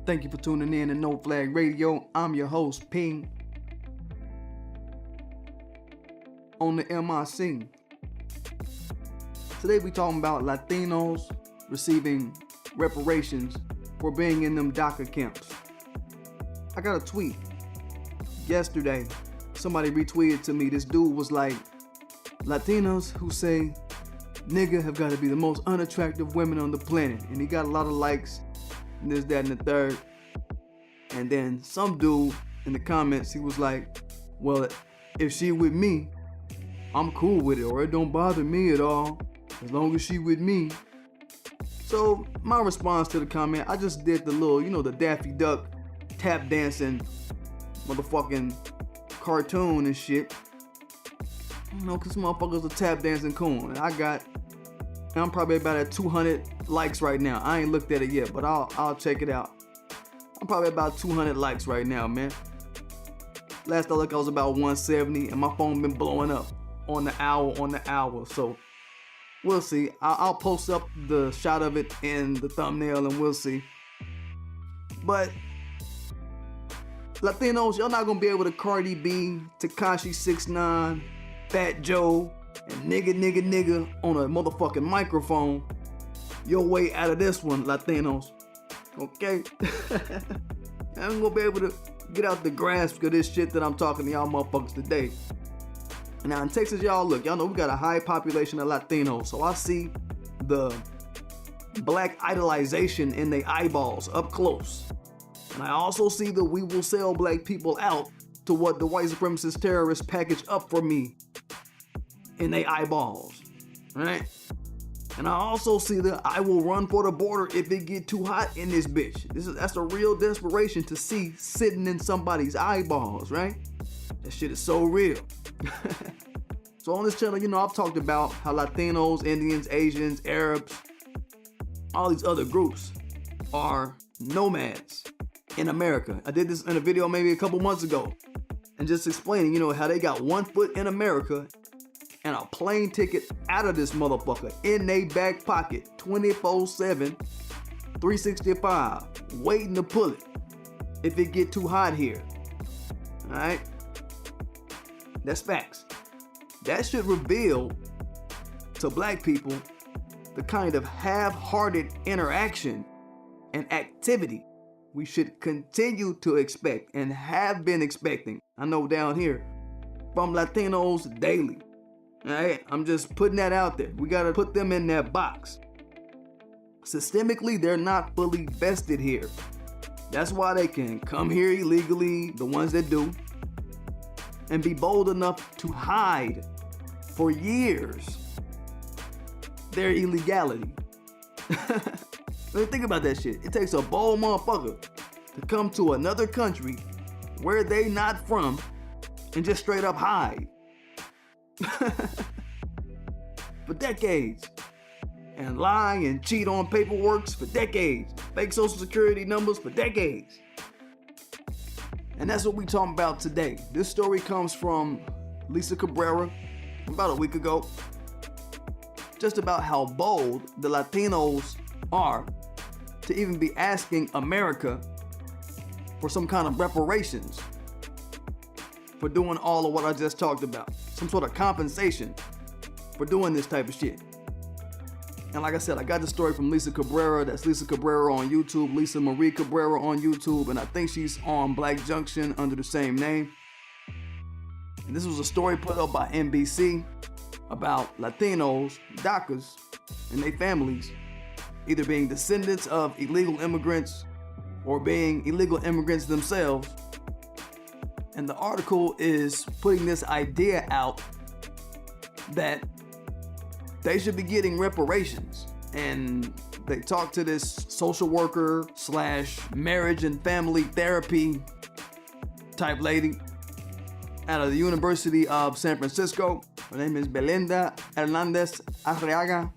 Thank you for tuning in to No Flag Radio. I'm your host, Ping. On the MIC. Today we talking about Latinos receiving reparations for being in them Daca camps. I got a tweet yesterday. Somebody retweeted to me. This dude was like, Latinos who say nigga have got to be the most unattractive women on the planet. And he got a lot of likes and this, that, and the third. And then some dude in the comments, he was like, well, if she with me, I'm cool with it, or it don't bother me at all, as long as she with me. So my response to the comment, I just did the little, the Daffy Duck tap dancing motherfucking cartoon and shit. Cause motherfuckers are tap dancing coon. And I'm probably about at 200 likes right now. I ain't looked at it yet, but I'll check it out. I'm probably about 200 likes right now, man. Last I looked, I was about 170, and my phone been blowing up on the hour. So we'll see. I'll post up the shot of it in the thumbnail, and we'll see. But Latinos, y'all not gonna be able to Cardi B, Tekashi 6ix9ine, Fat Joe, and nigga on a motherfucking microphone your way out of this one, Latinos. Okay? I ain't gonna be able to get out the grasp of this shit that I'm talking to y'all motherfuckers today. Now in Texas, y'all know we got a high population of Latinos, so I see the black idolization in their eyeballs up close. And I also see the we will sell black people out to what the white supremacist terrorists package up for me in their eyeballs, right? And I also see the I will run for the border if it get too hot in this bitch. That's a real desperation to see sitting in somebody's eyeballs, right? That shit is so real. So on this channel, I've talked about how Latinos, Indians, Asians, Arabs, all these other groups are nomads in America. I did this in a video maybe a couple months ago and just explaining, how they got one foot in America and a plane ticket out of this motherfucker in their back pocket 24/7, 365, waiting to pull it if it get too hot here. All right? That's facts. That should reveal to black people the kind of half-hearted interaction and activity we should continue to expect and have been expecting, I know down here, from Latinos daily. All right? I'm just putting that out there. We got to put them in that box. Systemically, they're not fully vested here. That's why they can come here illegally, the ones that do, and be bold enough to hide for years their illegality. Think about that shit. It takes a bold motherfucker to come to another country where they not from and just straight up hide. For decades. And lie and cheat on paperwork for decades. Fake social security numbers for decades. And that's what we talking about today. This story comes from Lisa Cabrera about a week ago. Just about how bold the Latinos are to even be asking America for some kind of reparations for doing all of what I just talked about. Some sort of compensation for doing this type of shit. And like I said, I got the story from Lisa Cabrera. That's Lisa Cabrera on YouTube, Lisa Marie Cabrera on YouTube, and I think she's on Black Junction under the same name. And this was a story put up by NBC about Latinos, Dacas, and their families either being descendants of illegal immigrants or being illegal immigrants themselves. And the article is putting this idea out that they should be getting reparations. And they talked to this social worker / marriage and family therapy type lady out of the University of San Francisco. Her name is Belinda Hernandez Arriaga.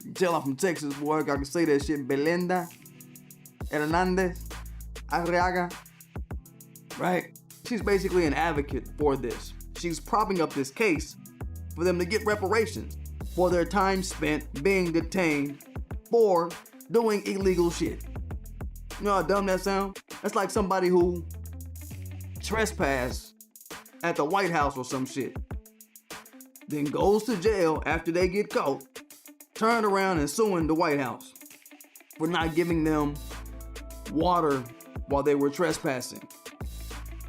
You can tell I'm from Texas, boy. I can say that shit. Belinda Hernandez Arriaga. Right? She's basically an advocate for this. She's propping up this case for them to get reparations for their time spent being detained for doing illegal shit. You know how dumb that sounds? That's like somebody who trespassed at the White House or some shit, then goes to jail after they get caught, turn around and suing the White House for not giving them water while they were trespassing,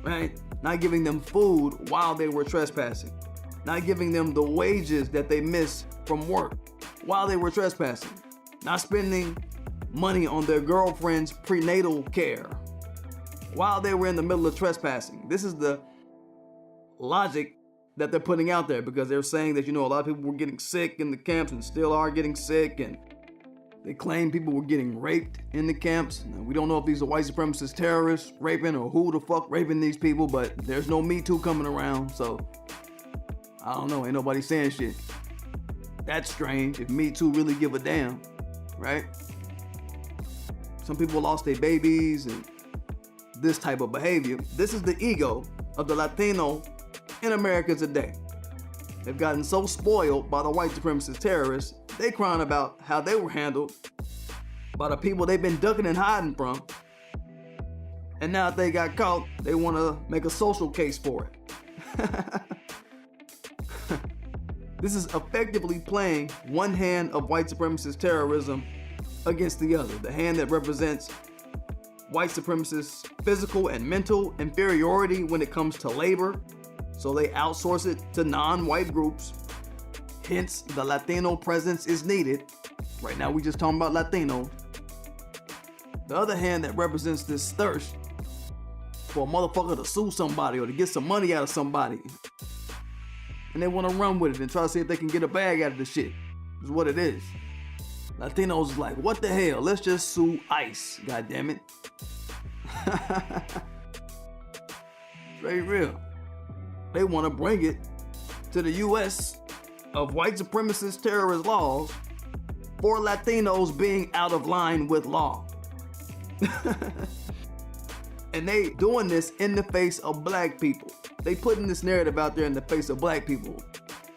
right? Not giving them food while they were trespassing, not giving them the wages that they missed from work while they were trespassing, not spending money on their girlfriend's prenatal care while they were in the middle of trespassing. This is the logic that they're putting out there, because they're saying that, you know, a lot of people were getting sick in the camps and still are getting sick, and they claim people were getting raped in the camps. Now, we don't know if these are white supremacist terrorists raping or who the fuck raping these people, but there's no Me Too coming around, so I don't know, ain't nobody saying shit. That's strange, if Me Too really give a damn, right? Some people lost their babies and this type of behavior. This is the ego of the Latino in America today. They've gotten so spoiled by the white supremacist terrorists, they crying about how they were handled by the people they've been ducking and hiding from. And now that they got caught, they want to make a social case for it. This is effectively playing one hand of white supremacist terrorism against the other. The hand that represents white supremacists' physical and mental inferiority when it comes to labor, so they outsource it to non-white groups. Hence, the Latino presence is needed. Right now, we just talking about Latinos. The other hand that represents this thirst for a motherfucker to sue somebody or to get some money out of somebody. And they want to run with it and try to see if they can get a bag out of the shit. Is what it is. Latinos is like, what the hell? Let's just sue ICE, goddammit. Very real. They want to bring it to the US of white supremacist terrorist laws for Latinos being out of line with law. And they doing this in the face of black people. They putting this narrative out there in the face of black people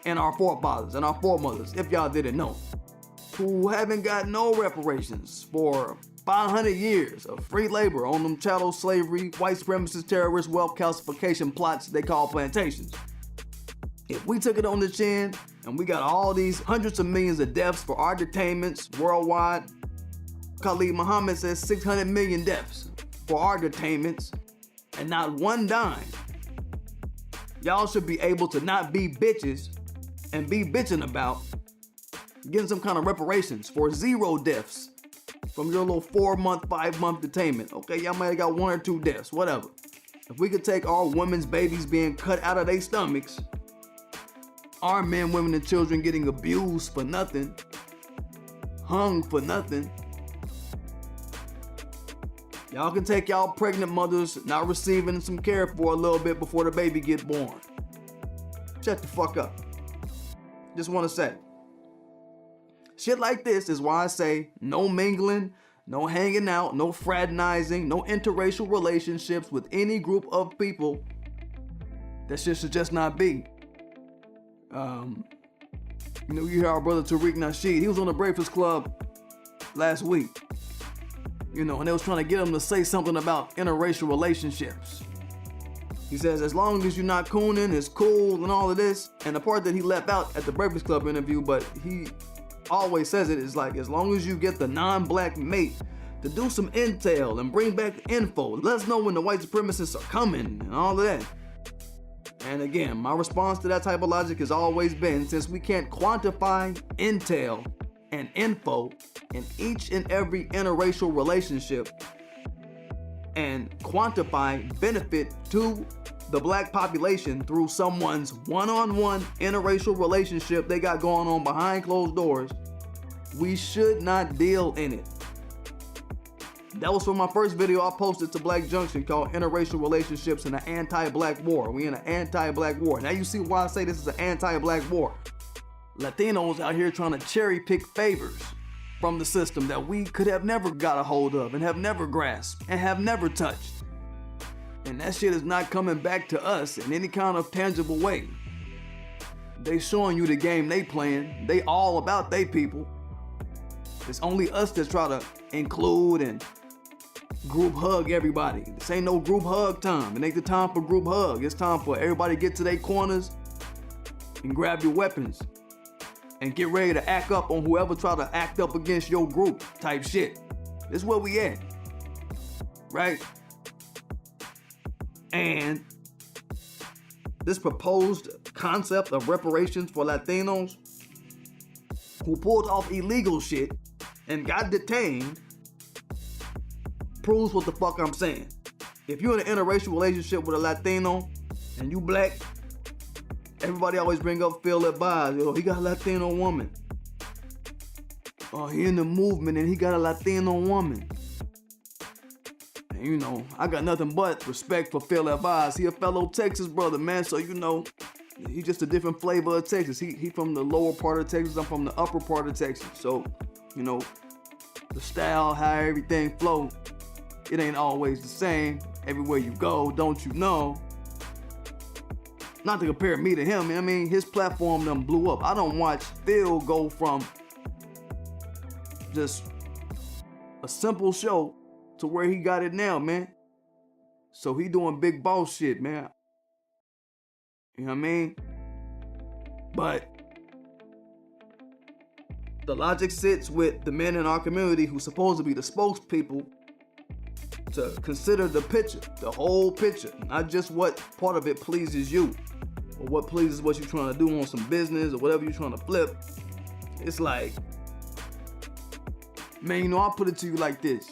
and our forefathers and our foremothers, if y'all didn't know, who haven't got no reparations for 500 years of free labor on them chattel slavery, white supremacist terrorist wealth calcification plots they call plantations. If we took it on the chin and we got all these hundreds of millions of deaths for our detainments worldwide, Khalid Muhammad says 600 million deaths for our detainments and not one dime, y'all should be able to not be bitches and be bitching about getting some kind of reparations for 0 deaths from your little 4-month, 5-month detainment. Okay, y'all might have got 1 or 2 deaths, whatever. If we could take our women's babies being cut out of their stomachs, our men, women, and children getting abused for nothing, hung for nothing, y'all can take y'all pregnant mothers not receiving some care for a little bit before the baby get born. Shut the fuck up. Just want to say, shit like this is why I say no mingling, no hanging out, no fraternizing, no interracial relationships with any group of people. That shit should just not be. You know, you hear our brother Tariq Nasheed, he was on the Breakfast Club last week. You know, and they was trying to get him to say something about interracial relationships. He says, as long as you're not cooning, it's cool and all of this. And the part that he left out at the Breakfast Club interview, but he always says it, is like, as long as you get the non-black mate to do some intel and bring back info, let us know when the white supremacists are coming and all of that. And again, my response to that type of logic has always been, since we can't quantify intel and info in each and every interracial relationship and quantify benefit to the black population through someone's one-on-one interracial relationship they got going on behind closed doors, we should not deal in it. That was from my first video I posted to Black Junction called Interracial Relationships in an Anti-Black War. We in an anti-black war. Now you see why I say this is an anti-black war. Latinos out here trying to cherry pick favors from the system that we could have never got a hold of and have never grasped and have never touched. And that shit is not coming back to us in any kind of tangible way. They showing you the game they playing. They all about they people. It's only us that try to include and group hug everybody. This ain't no group hug time. It ain't the time for group hug. It's time for everybody to get to their corners and grab your weapons and get ready to act up on whoever try to act up against your group type shit. This is where we at, right? And this proposed concept of reparations for Latinos who pulled off illegal shit and got detained proves what the fuck I'm saying. If you're in an interracial relationship with a Latino and you black, everybody always bring up Phil Advise. He got a Latino woman. Oh, he in the movement and he got a Latino woman. And you know, I got nothing but respect for Phil Advise. He a fellow Texas brother, man. So you know, he just a different flavor of Texas. He from the lower part of Texas. I'm from the upper part of Texas. So, you know, the style, how everything flow, it ain't always the same everywhere you go, don't you know? Not to compare me to him, I mean, his platform done blew up. I don't watch Phil go from just a simple show to where he got it now, man. So he doing big boss shit, man. You know what I mean? But the logic sits with the men in our community who's supposed to be the spokespeople to consider the picture, the whole picture, not just what part of it pleases you or what pleases what you're trying to do on some business or whatever you're trying to flip. It's like, man, you know, I'll put it to you like this.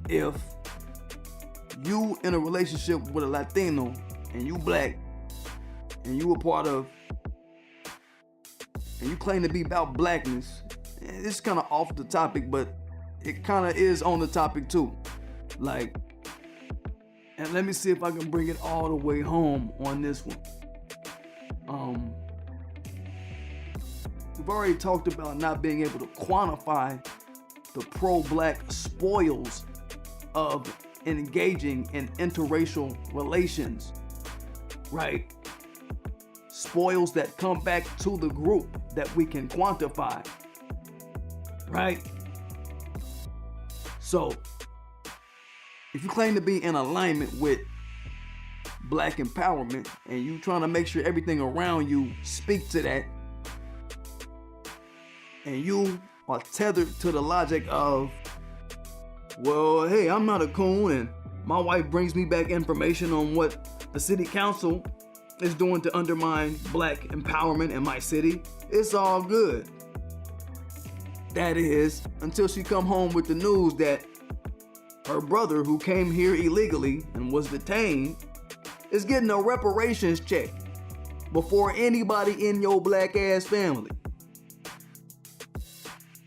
If you in a relationship with a Latino and you black and you a part of, and you claim to be about blackness, it's kind of off the topic, but it kind of is on the topic too. Like, and let me see if I can bring it all the way home on this one. We've already talked about not being able to quantify the pro-black spoils of engaging in interracial relations, right? Spoils that come back to the group that we can quantify, right? So, if you claim to be in alignment with black empowerment and you trying to make sure everything around you speak to that, and you are tethered to the logic of, well, hey, I'm not a coon and my wife brings me back information on what the city council is doing to undermine black empowerment in my city, it's all good. That is, until she come home with the news that her brother, who came here illegally and was detained, is getting a reparations check before anybody in your black ass family.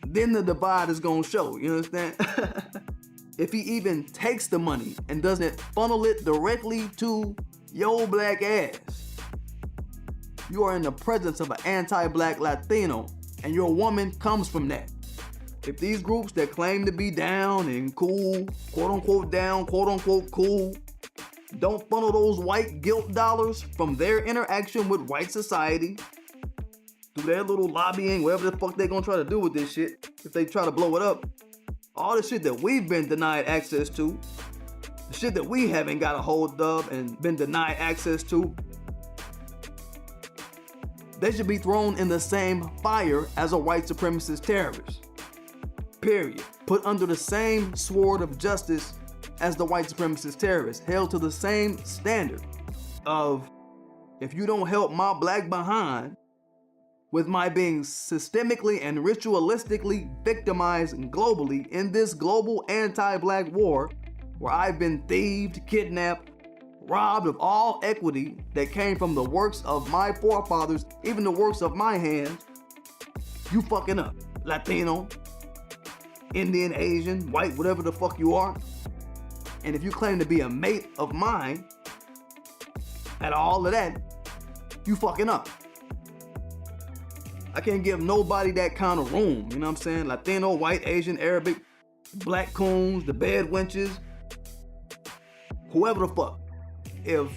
Then the divide is gonna show, you understand? If he even takes the money and doesn't funnel it directly to your black ass, you are in the presence of an anti-black Latino, and your woman comes from that. If these groups that claim to be down and cool, quote unquote down, quote unquote cool, don't funnel those white guilt dollars from their interaction with white society through their little lobbying, whatever the fuck they gonna try to do with this shit, if they try to blow it up, all the shit that we've been denied access to, the shit that we haven't got a hold of and been denied access to, they should be thrown in the same fire as a white supremacist terrorist. Period. Put under the same sword of justice as the white supremacist terrorist. Held to the same standard of, if you don't help my black behind with my being systemically and ritualistically victimized globally in this global anti-black war, where I've been thieved, kidnapped, robbed of all equity that came from the works of my forefathers, even the works of my hands, you fucking up. Latino, Indian, Asian, white, whatever the fuck you are. And if you claim to be a mate of mine, at all of that, you fucking up. I can't give nobody that kind of room, you know what I'm saying? Latino, white, Asian, Arabic, black coons, the bed wenches, whoever the fuck. If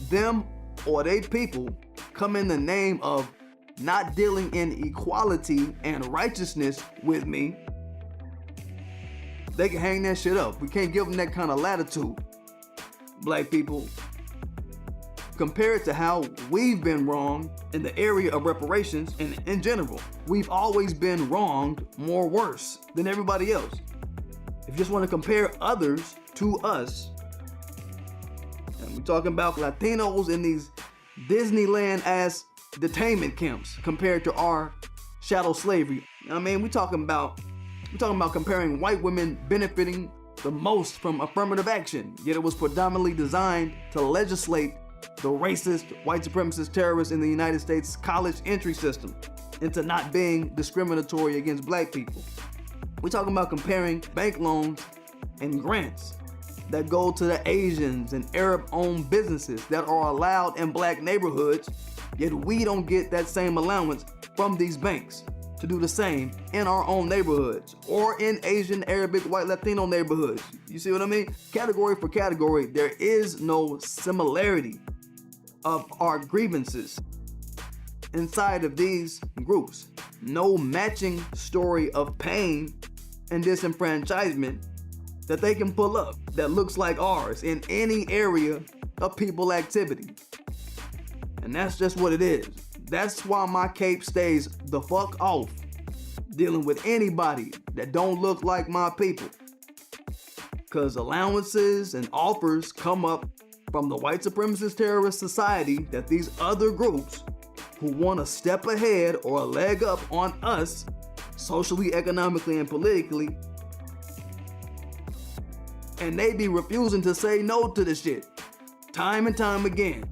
them or they people come in the name of not dealing in equality and righteousness with me, they can hang that shit up. We can't give them that kind of latitude. Black people, compared to how we've been wronged in the area of reparations and in general, we've always been wronged more worse than everybody else. If you just want to compare others to us, and we're talking about Latinos in these Disneyland-ass detainment camps compared to our chattel slavery. I mean, we're talking about comparing white women benefiting the most from affirmative action, yet it was predominantly designed to legislate the racist, white supremacist terrorists in the United States college entry system into not being discriminatory against black people. We're talking about comparing bank loans and grants that go to the Asians and Arab-owned businesses that are allowed in black neighborhoods, yet we don't get that same allowance from these banks to do the same in our own neighborhoods or in Asian, Arabic, white, Latino neighborhoods. You see what I mean? Category for category, there is no similarity of our grievances inside of these groups. No matching story of pain and disenfranchisement that they can pull up that looks like ours in any area of people activity. And that's just what it is. That's why my cape stays the fuck off dealing with anybody that don't look like my people. Cause allowances and offers come up from the white supremacist terrorist society that these other groups who want to step ahead or a leg up on us socially, economically, and politically, and they be refusing to say no to this shit time and time again.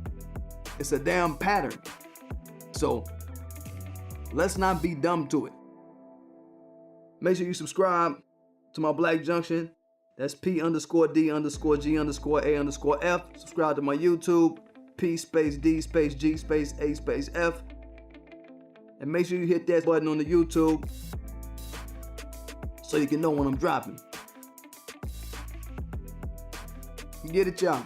It's a damn pattern. So let's not be dumb to it. Make sure you subscribe to my Black Junction. That's P_D_G_A_F. Subscribe to my YouTube, P_D_G_A_F. And make sure you hit that button on the YouTube so you can know when I'm dropping. You get it, y'all?